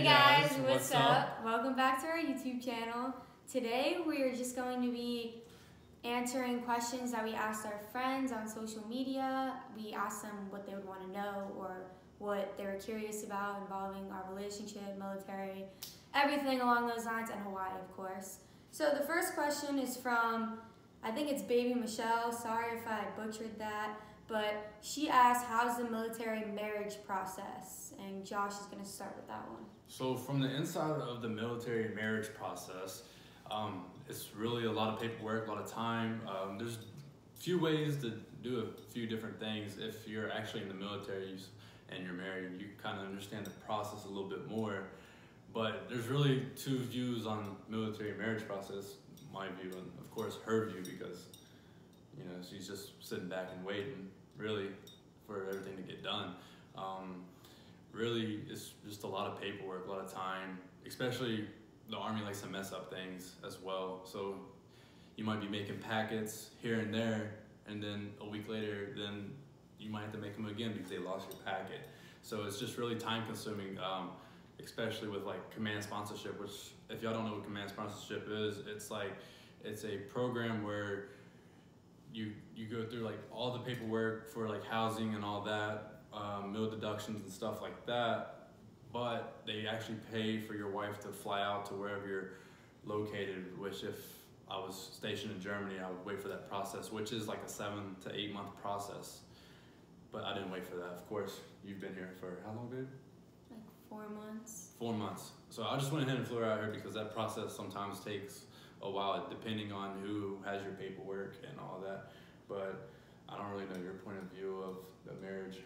Hey guys, what's up? Welcome back to our YouTube channel. Today we are just going to be answering questions that we asked our friends on social media. We asked them what they would want to know or what they were curious about involving our relationship, military, everything along those lines, and Hawaii, of course. So the first question is from, I think it's Baby Michelle. Sorry if I butchered that. But she asked, how's the military marriage process? And Josh is going to start with that one. So from the inside of the military marriage process, it's really a lot of paperwork, a lot of time. There's a few ways to do a few different things. If you're actually in the military and you're married, you kind of understand the process a little bit more. But there's really two views on military marriage process, my view and of course her view, because she's just sitting back and waiting really for everything to get done. Really, it's just a lot of paperwork, a lot of time, especially the Army likes to mess up things as well. So you might be making packets here and there, and then a week later, then you might have to make them again because they lost your packet. So it's just really time consuming, especially with like command sponsorship, which if y'all don't know what command sponsorship is, it's a program where you go through like all the paperwork for like housing and all that, meal deductions and stuff like that, but they actually pay for your wife to fly out to wherever you're located, which if I was stationed in Germany, I would wait for that process, which is like a 7 to 8 month process. But I didn't wait for that. Of course, you've been here for how long, babe? Like 4 months. 4 months. So I just went ahead and flew out here because that process sometimes takes a while, depending on who has your paperwork and all that. But I don't really know your point of view of the marriage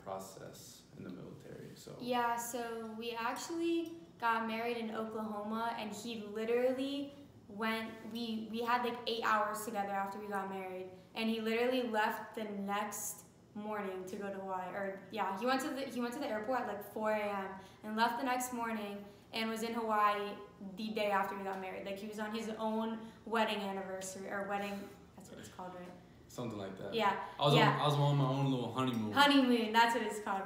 process in the military. So yeah, so we actually got married in Oklahoma, and he literally went, we had like 8 hours together after we got married, and he literally left the next morning to go to Hawaii. Or yeah, he went to the airport at like 4 a.m. and left the next morning and was in Hawaii the day after we got married. Like he was on his own wedding anniversary, or wedding, that's what it's called, right? Something like that. Yeah. I was on my own little honeymoon. Honeymoon, that's what it's called,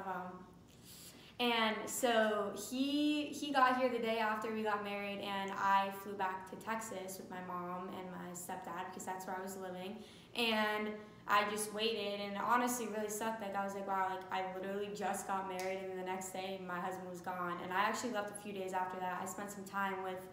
And so he got here the day after we got married, and I flew back to Texas with my mom and my stepdad because that's where I was living. And I just waited, and it honestly really sucked. Like I was like, wow, like I literally just got married, and then the next day my husband was gone. And I actually left a few days after that. I spent some time with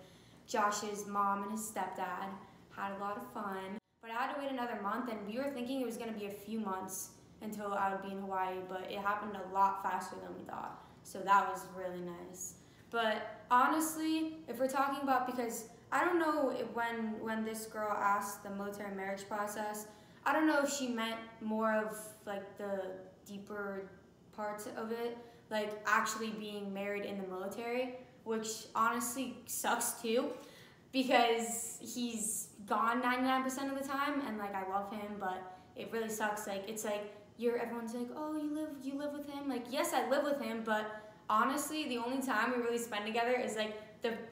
Josh's mom and his stepdad, had a lot of fun. But I had to wait another month, and we were thinking it was gonna be a few months until I would be in Hawaii, but it happened a lot faster than we thought. So that was really nice. But honestly, if we're talking about, because I don't know when this girl asked the military marriage process, I don't know if she meant more of like the deeper parts of it, like actually being married in the military, which honestly sucks too, because he's gone 99% of the time, and like I love him, but it really sucks. Like it's like everyone's like, oh, you live with him. Like yes, I live with him, but honestly, the only time we really spend together is like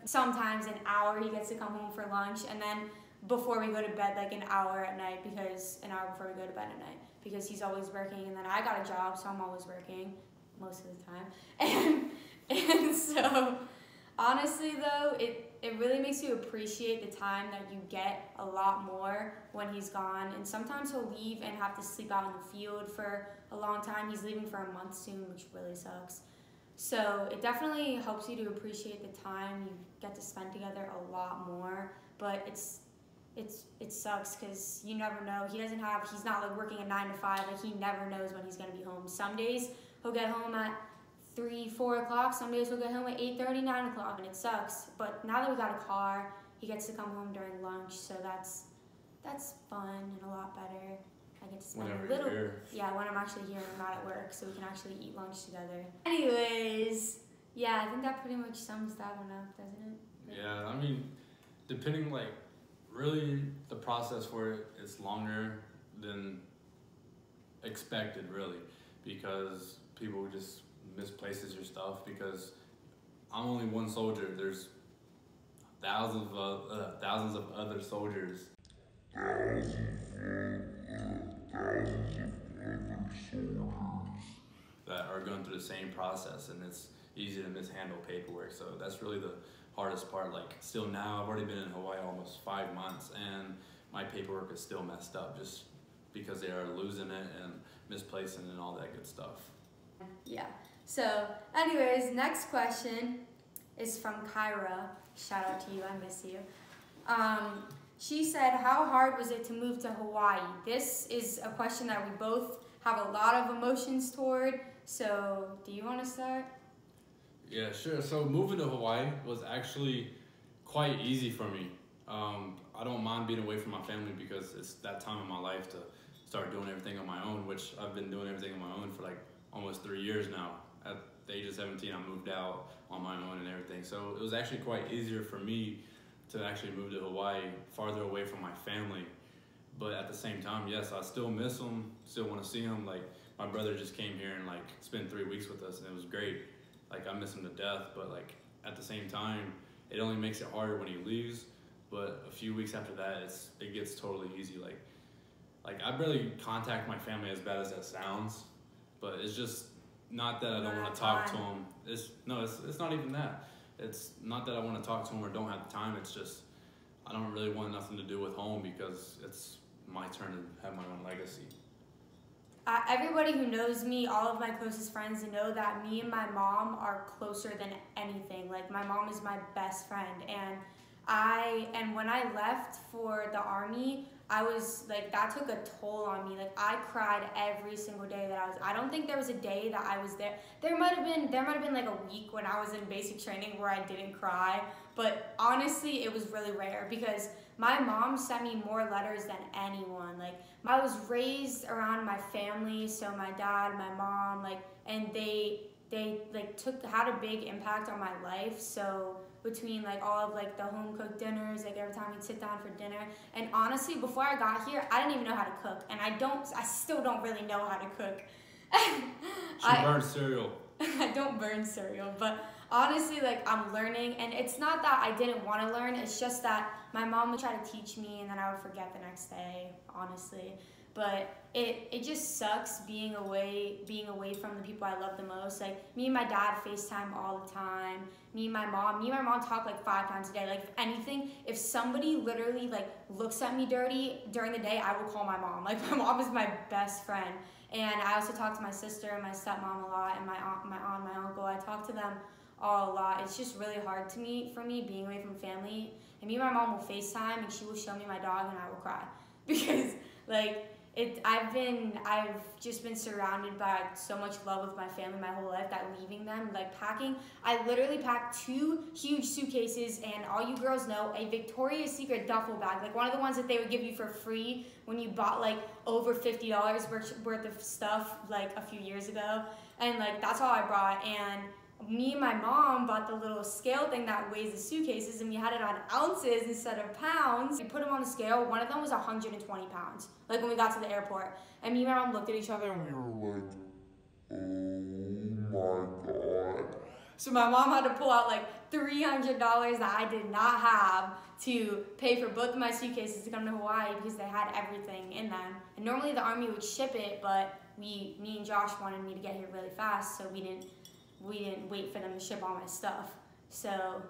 sometimes an hour he gets to come home for lunch, and then before we go to bed, like an hour before we go to bed at night, because he's always working, and then I got a job, so I'm always working most of the time. And so honestly though, it really makes you appreciate the time that you get a lot more when he's gone. And sometimes he'll leave and have to sleep out in the field for a long time. He's leaving for a month soon, which really sucks. So it definitely helps you to appreciate the time you get to spend together a lot more. But it sucks because you never know. He's not like working a 9 to 5. Like he never knows when he's gonna be home. Some days he'll get home at 3, 4 o'clock. Some days he'll get home at 8:30, 9 o'clock, and it sucks. But now that we got a car, he gets to come home during lunch, so that's fun and a lot better. I get to spend when I'm actually here and I'm not at work, so we can actually eat lunch together. Anyways, yeah, I think that pretty much sums that one up, doesn't it? Yeah, I mean, depending, like, really the process for it is longer than expected, really, because people just misplaces your stuff, because I'm only one soldier. There's thousands of other soldiers. That are going through the same process, and it's easy to mishandle paperwork. So that's really the hardest part. Like still now, I've already been in Hawaii almost 5 months, and my paperwork is still messed up just because they are losing it and misplacing and all that good stuff. Yeah. So, anyways, next question is from Kyra. Shout out to you, I miss you. She said, how hard was it to move to Hawaii? This is a question that we both have a lot of emotions toward. So, do you want to start? Yeah, sure. So moving to Hawaii was actually quite easy for me. I don't mind being away from my family because it's that time in my life to start doing everything on my own, which I've been doing everything on my own for like almost 3 years now. At the age of 17, I moved out on my own and everything. So it was actually quite easier for me to actually move to Hawaii, farther away from my family. But at the same time, yes, I still miss them, still want to see them. Like my brother just came here and like spent 3 weeks with us, and it was great. Like I miss him to death, but like at the same time, it only makes it harder when he leaves. But a few weeks after that, it gets totally easy. Like I barely contact my family, as bad as that sounds, but it's just not that I don't want to talk to them. It's not even that. It's not that I want to talk to them or don't have the time. It's just I don't really want nothing to do with home because it's my turn to have my own legacy. Everybody who knows me, all of my closest friends, know that me and my mom are closer than anything. Like my mom is my best friend, and when I left for the Army, I was like, that took a toll on me. Like I cried every single day that I don't think there was a day that I was there. There might have been like a week when I was in basic training where I didn't cry, but honestly, it was really rare because my mom sent me more letters than anyone. Like I was raised around my family, so my dad, my mom, like, and they like had a big impact on my life. So between like all of like the home cooked dinners, like every time we'd sit down for dinner, and honestly, before I got here, I didn't even know how to cook, and I still don't really know how to cook. She burns cereal. I don't burn cereal, but honestly, like I'm learning, and it's not that I didn't want to learn, it's just that my mom would try to teach me and then I would forget the next day, honestly. But it just sucks being away from the people I love the most. Like me and my dad FaceTime all the time. Me and my mom talk like 5 times a day. Like if anything, if somebody literally like looks at me dirty during the day, I will call my mom. Like my mom is my best friend. And I also talk to my sister and my stepmom a lot, and my aunt, my uncle. I talk to them all a lot. It's just really hard for me being away from family. And me and my mom will FaceTime, and she will show me my dog, and I will cry because like I've just been surrounded by so much love with my family my whole life that leaving them, like packing, I literally packed 2 huge suitcases, and all you girls know, a Victoria's Secret duffel bag, like one of the ones that they would give you for free when you bought like over $50 worth of stuff like a few years ago, and like that's all I brought. And me and my mom bought the little scale thing that weighs the suitcases, and we had it on ounces instead of pounds. We put them on the scale. One of them was 120 pounds, like when we got to the airport. And me and my mom looked at each other and we were like, oh my God. So my mom had to pull out like $300 that I did not have to pay for both of my suitcases to come to Hawaii because they had everything in them. And normally the Army would ship it, but me and Josh wanted me to get here really fast, so we didn't wait for them to ship all my stuff. So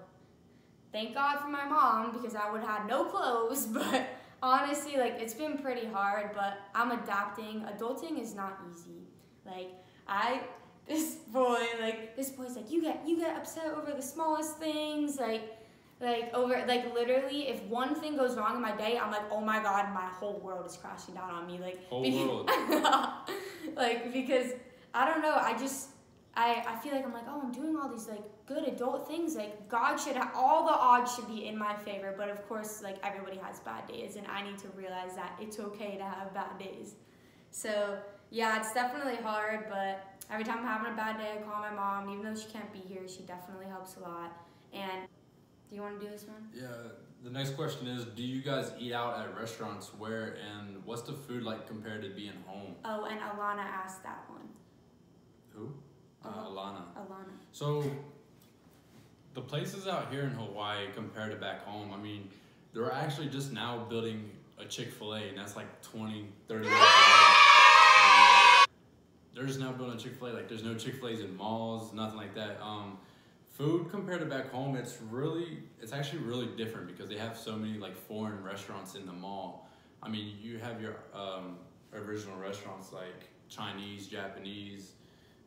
thank God for my mom because I would have had no clothes, but honestly, like it's been pretty hard, but I'm adapting. Adulting is not easy. Like this boy's like, you get upset over the smallest things, like literally if one thing goes wrong in my day, I'm like, oh my God, my whole world is crashing down on me. Like Whole world. like because I don't know, I feel like I'm like, oh, I'm doing all these like good adult things. Like God all the odds should be in my favor. But of course, like everybody has bad days, and I need to realize that it's okay to have bad days. So yeah, it's definitely hard. But every time I'm having a bad day, I call my mom. Even though she can't be here, she definitely helps a lot. And do you want to do this one? Yeah. The next question is, do you guys eat out at restaurants? Where and what's the food like compared to being home? Oh, and Alana asked that one. Who? Alana. So the places out here in Hawaii compared to back home, I mean, they're actually just now building a Chick-fil-A, and that's like 20, 30 years away. They're just now building a Chick-fil-A. Like there's no Chick-fil-A's in malls, nothing like that. Food compared to back home, it's actually really different because they have so many like foreign restaurants in the mall. I mean, you have your original restaurants like Chinese, Japanese,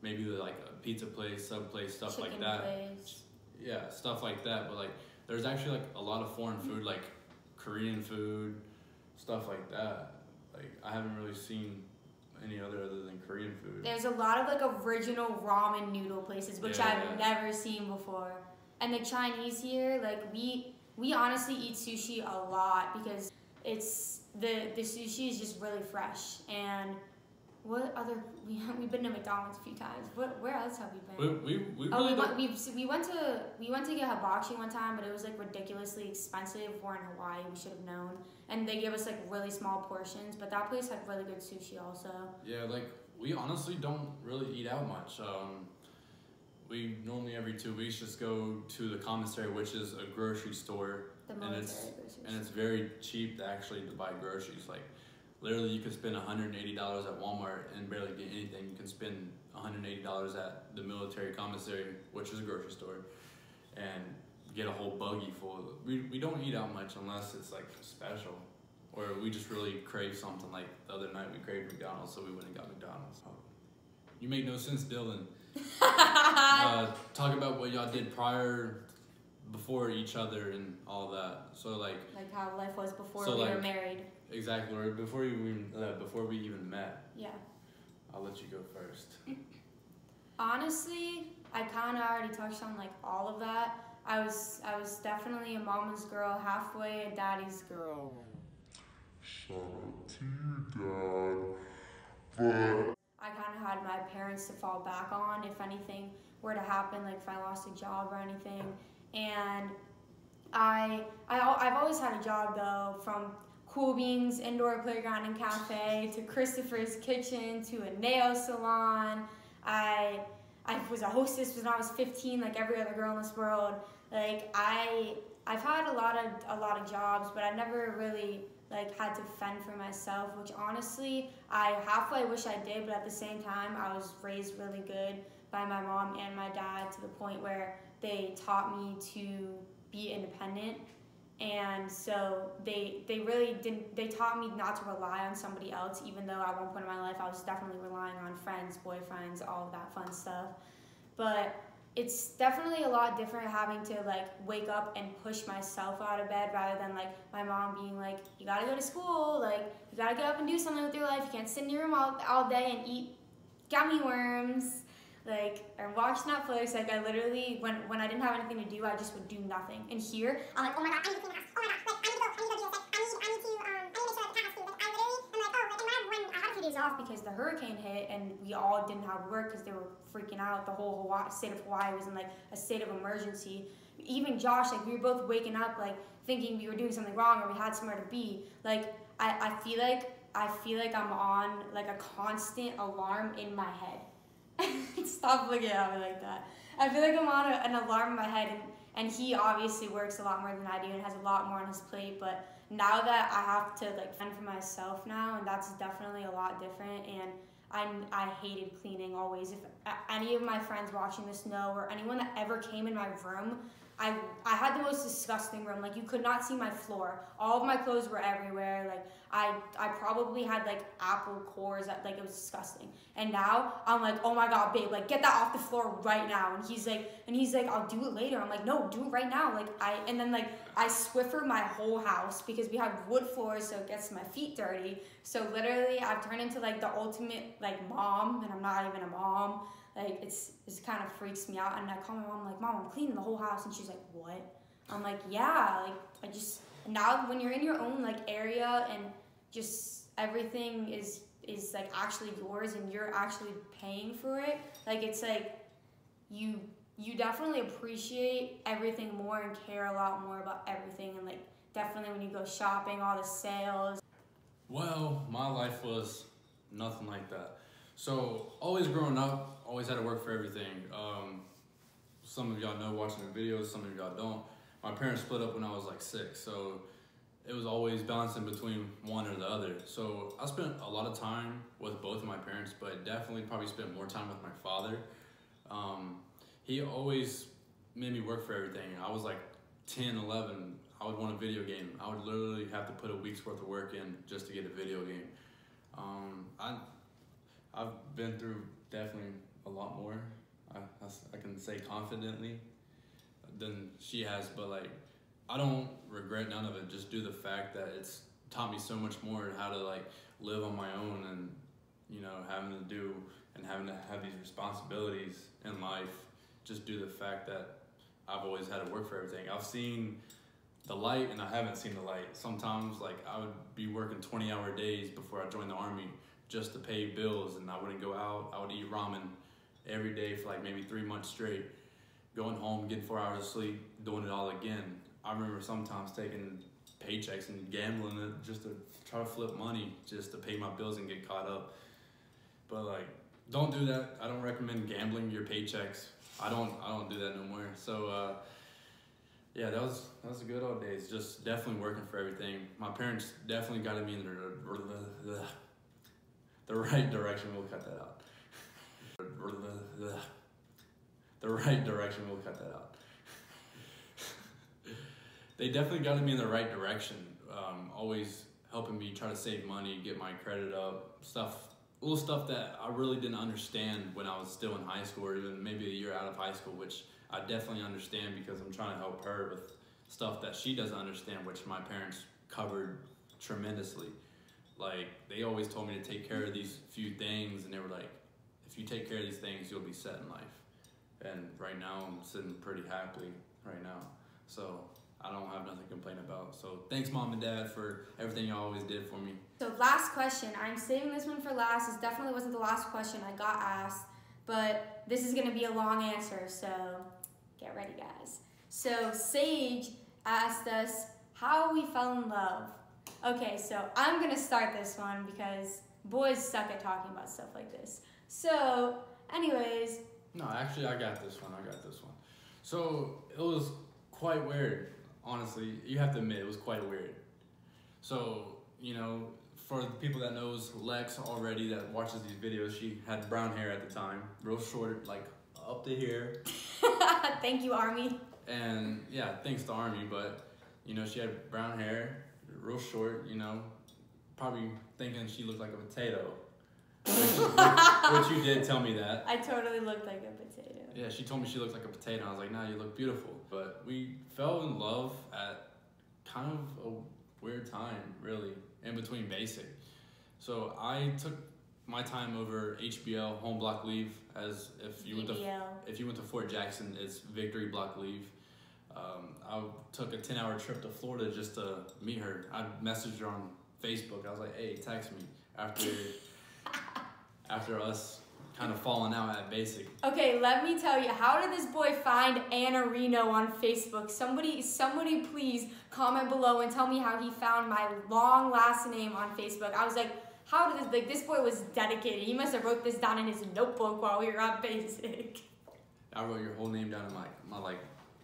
maybe like a pizza place, sub place, stuff Chicken like that. place. Yeah, stuff like that. But like, there's actually like a lot of foreign food, like Korean food, stuff like that. Like, I haven't really seen any other than Korean food. There's a lot of like original ramen noodle places, which Yeah. I've never seen before. And the Chinese here, like we honestly eat sushi a lot because it's the sushi is just really fresh. And what other we've been to McDonald's a few times. Where else have we been? We Oh, really we went to get hibachi one time, but it was like ridiculously expensive. We're in Hawaii, we should have known. And they gave us like really small portions, but that place had really good sushi also. Yeah, like we honestly don't really eat out much. We normally every 2 weeks just go to the commissary, which is a grocery store, The and military it's very cheap to buy groceries. Like literally, you could spend $180 at Walmart and barely get anything. You can spend $180 at the military commissary, which is a grocery store, and get a whole buggy full. We don't eat out much unless it's like special, or we just really crave something. Like the other night, we craved McDonald's, so we went and got McDonald's. You make no sense, Dylan. Talk about what y'all did before each other and all that. So like how life was before So, we were like, married. exactly, or before we even met. Yeah. I'll let you go first. Honestly, I kind of already touched on like all of that. I was definitely a mama's girl, halfway a daddy's girl. Shout out to you, Dad. I kind of had my parents to fall back on if anything were to happen, like if I lost a job or anything. And I've always had a job though, from Cool Beans Indoor Playground and Cafe to Christopher's Kitchen to a nail salon. I was a hostess when I was 15, like every other girl in this world. Like I've had a lot of jobs, but I never really like had to fend for myself, which honestly I halfway wish I did, but at the same time I was raised really good by my mom and my dad to the point where they taught me to be independent. And so they really didn't, they taught me not to rely on somebody else, even though at one point in my life I was definitely relying on friends, boyfriends, all of that fun stuff. But it's definitely a lot different having to like wake up and push myself out of bed rather than like my mom being like, you gotta go to school, like you gotta get up and do something with your life. You can't sit in your room all day and eat gummy worms, like, or watch Netflix. Like I literally, when I didn't have anything to do, I just would do nothing. And here, I'm like, oh my god, I need to clean the house. Oh my god, like I need to go do this. Like, I need to make sure the cat has food. Like I literally am like, oh, like and when I had a few days off because the hurricane hit and we all didn't have work because they were freaking out. The whole state of Hawaii was in like a state of emergency. Even Josh, like we were both waking up like thinking we were doing something wrong or we had somewhere to be. Like I feel like I'm on like a constant alarm in my head. Stop looking at me like that. I feel like I'm on an alarm in my head, and he obviously works a lot more than I do and has a lot more on his plate, but now that I have to like fend for myself now, and that's definitely a lot different. And I hated cleaning always. If any of my friends watching this know, or anyone that ever came in my room, I had the most disgusting room. Like you could not see my floor. All of my clothes were everywhere. Like I probably had like apple cores. Like it was disgusting. And now I'm like, oh my god, babe, like get that off the floor right now. And he's like, I'll do it later. I'm like, no, do it right now. Like and then like I Swiffer my whole house because we have wood floors, so it gets my feet dirty. So literally, I've turned into like the ultimate like mom, and I'm not even a mom. Like it's kind of freaks me out, and I call my mom like, Mom, I'm cleaning the whole house, and she's like, what? I'm like, yeah, like I just now when you're in your own like area and just everything is like actually yours and you're actually paying for it, like it's like you definitely appreciate everything more and care a lot more about everything, and like definitely when you go shopping, all the sales. Well, my life was nothing like that. So always growing up, always had to work for everything. Some of y'all know watching the videos, some of y'all don't. My parents split up when I was like 6, so it was always balancing between one or the other. So I spent a lot of time with both of my parents, but definitely probably spent more time with my father. He always made me work for everything. I was like 10, 11. I would want a video game. I would literally have to put a week's worth of work in just to get a video game. I've been through definitely a lot more. I can say confidently than she has, but like I don't regret none of it. Just due to the fact that it's taught me so much more how to like live on my own, and having to have these responsibilities in life. Just due to the fact that I've always had to work for everything. I've seen the light and I haven't seen the light. Sometimes like I would be working 20-hour days before I joined the Army just to pay bills, and I wouldn't go out. I would eat ramen every day for like maybe 3 months straight, going home, getting 4 hours of sleep, doing it all again. I remember sometimes taking paychecks and gambling it just to try to flip money just to pay my bills and get caught up. But like, don't do that. I don't recommend gambling your paychecks. I don't do that no more. So yeah, that was the good old days. Just definitely working for everything. My parents definitely got me in the right direction. We'll cut that out. The right direction. We'll cut that out. They definitely got me in the right direction. Always helping me try to save money, get my credit up, little stuff that I really didn't understand when I was still in high school, or even maybe a year out of high school, which I definitely understand because I'm trying to help her with stuff that she doesn't understand, which my parents covered tremendously. Like, they always told me to take care of these few things, and they were like, if you take care of these things, you'll be set in life. And right now, I'm sitting pretty happily right now. So I don't have nothing to complain about. So thanks, Mom and Dad, for everything y'all always did for me. So last question. I'm saving this one for last. This definitely wasn't the last question I got asked, but this is going to be a long answer, so get ready, guys. So Sage asked us how we fell in love. Okay, so I'm going to start this one because boys suck at talking about stuff like this. So, anyways. No, actually, I got this one. So it was quite weird. Honestly, you have to admit, it was quite weird. So, for the people that knows Lex already that watches these videos, she had brown hair at the time, real short, like up to here. Thank you, Army. And yeah, thanks to Army, but she had brown hair, real short, probably thinking she looked like a potato. Which you did tell me that. I totally looked like a potato. Yeah, she told me she looked like a potato. I was like, nah, you look beautiful. But we fell in love at kind of a weird time, really, in between basic. So I took my time over HBL, home block leave, as if you went to Fort Jackson, it's victory block leave. I took a 10-hour trip to Florida just to meet her. I messaged her on Facebook. I was like, hey, text me after us kind of falling out at basic. Okay, let me tell you, how did this boy find Anna Reno on Facebook? Somebody please comment below and tell me how he found my long last name on Facebook. I was like, how did this boy was dedicated. He must have wrote this down in his notebook while we were at basic. I wrote your whole name down in my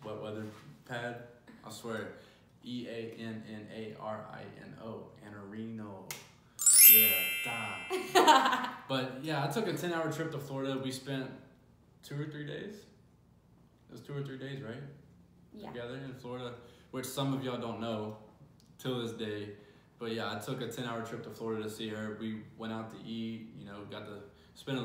wet weather pad. I swear, EANNARINO, Anna Reno. Yeah, But yeah, I took a 10-hour trip to Florida. We spent 2 or 3 days. It was 2 or 3 days, right? Yeah. Together in Florida, which some of y'all don't know till this day. But yeah, I took a 10-hour trip to Florida to see her. We went out to eat, got to spend a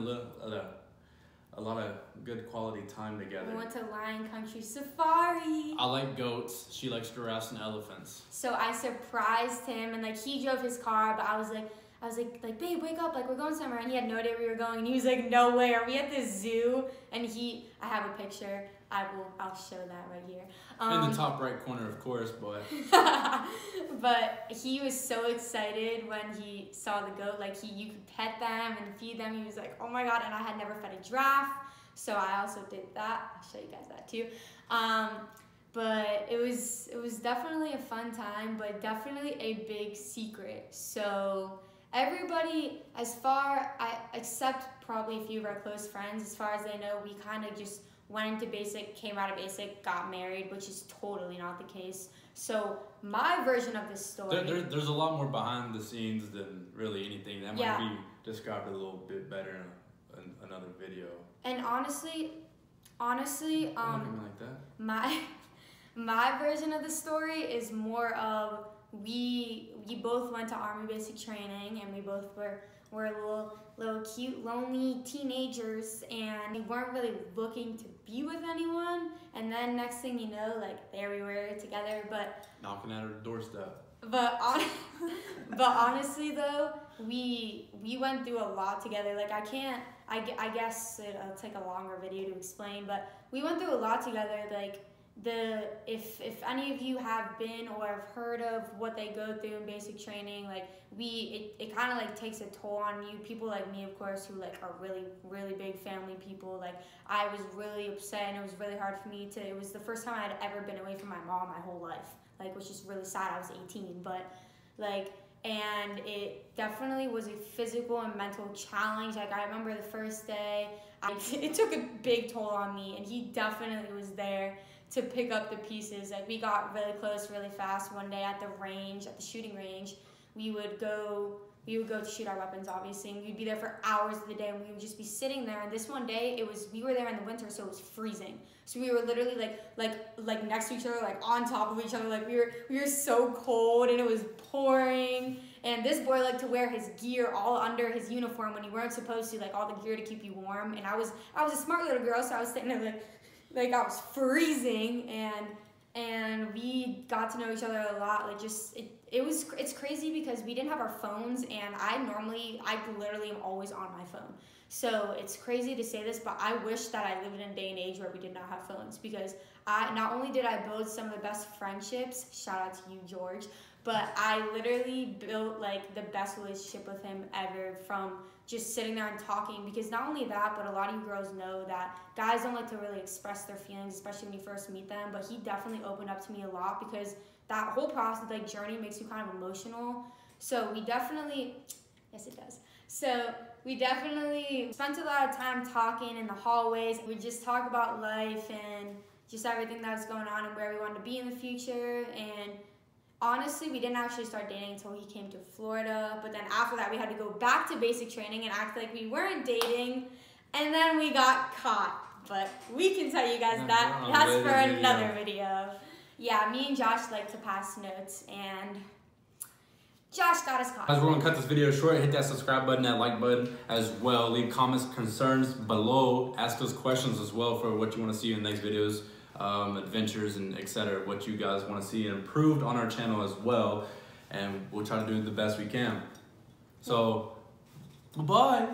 lot of good quality time together. We went to Lion Country Safari. I like goats. She likes giraffes and elephants. So I surprised him, and he drove his car, but I was like, babe, wake up, we're going somewhere. And he had no idea we were going, and he was like, no way, are we at the zoo? And I have a picture, I'll show that right here. In the top right corner, of course, but. But he was so excited when he saw the goat, you could pet them and feed them. He was like, oh my God, and I had never fed a giraffe, so I also did that. I'll show you guys that too. But it was definitely a fun time, but definitely a big secret. So everybody, except probably a few of our close friends, as far as they know, we kind of just went into basic, came out of basic, got married, which is totally not the case. So my version of this story... There's a lot more behind the scenes than really anything. That might be described a little bit better in another video. And honestly, Honestly, Don't look at me like that. my version of the story is more of we both went to Army basic training, and we both were little cute lonely teenagers, and we weren't really looking to be with anyone. And then next thing you know, like there we were together. But Knocking at her doorstep. but honestly though, we went through a lot together. Like I guess it'll take a longer video to explain, but we went through a lot together. Like if any of you have been or have heard of what they go through in basic training, like it kind of like takes a toll on you. People like me, of course, who like are really big family people. Like I was really upset, and it was really hard for me to. It was the first time I had ever been away from my mom my whole life. Like, which is really sad. I was 18, but like. And it definitely was a physical and mental challenge. Like I remember the first day, it took a big toll on me, and he definitely was there to pick up the pieces. Like we got really close really fast one day at the range, at the shooting range. We would go to shoot our weapons, obviously, and we'd be there for hours of the day, and we would just be sitting there. And this one day, we were there in the winter, so it was freezing. So we were literally like next to each other, like on top of each other. Like we were so cold, and it was pouring. And this boy liked to wear his gear all under his uniform when he weren't supposed to, like all the gear to keep you warm. And I was a smart little girl, so I was sitting there like I was freezing, and we got to know each other a lot. Like it's crazy because we didn't have our phones, and I literally am always on my phone. So it's crazy to say this, but I wish that I lived in a day and age where we did not have phones, because not only did I build some of the best friendships, shout out to you, George, but I literally built like the best relationship with him ever, from just sitting there and talking. Because not only that, but a lot of you girls know that guys don't like to really express their feelings, especially when you first meet them. But he definitely opened up to me a lot, because that whole process, like journey, makes you kind of emotional. So we definitely, yes it does. So we definitely spent a lot of time talking in the hallways. We just talk about life and just everything that was going on and where we wanted to be in the future. And honestly, we didn't actually start dating until he came to Florida. But then after that, we had to go back to basic training and act like we weren't dating. And then we got caught. But we can tell you guys that's for another video. Yeah, me and Josh like to pass notes, and Josh got us caught. Guys, we're gonna cut this video short. Hit that subscribe button, that like button as well. Leave comments, concerns below. Ask us questions as well for what you want to see in the next videos. Adventures and etc. What you guys want to see improved on our channel as well, and we'll try to do the best we can. So, bye.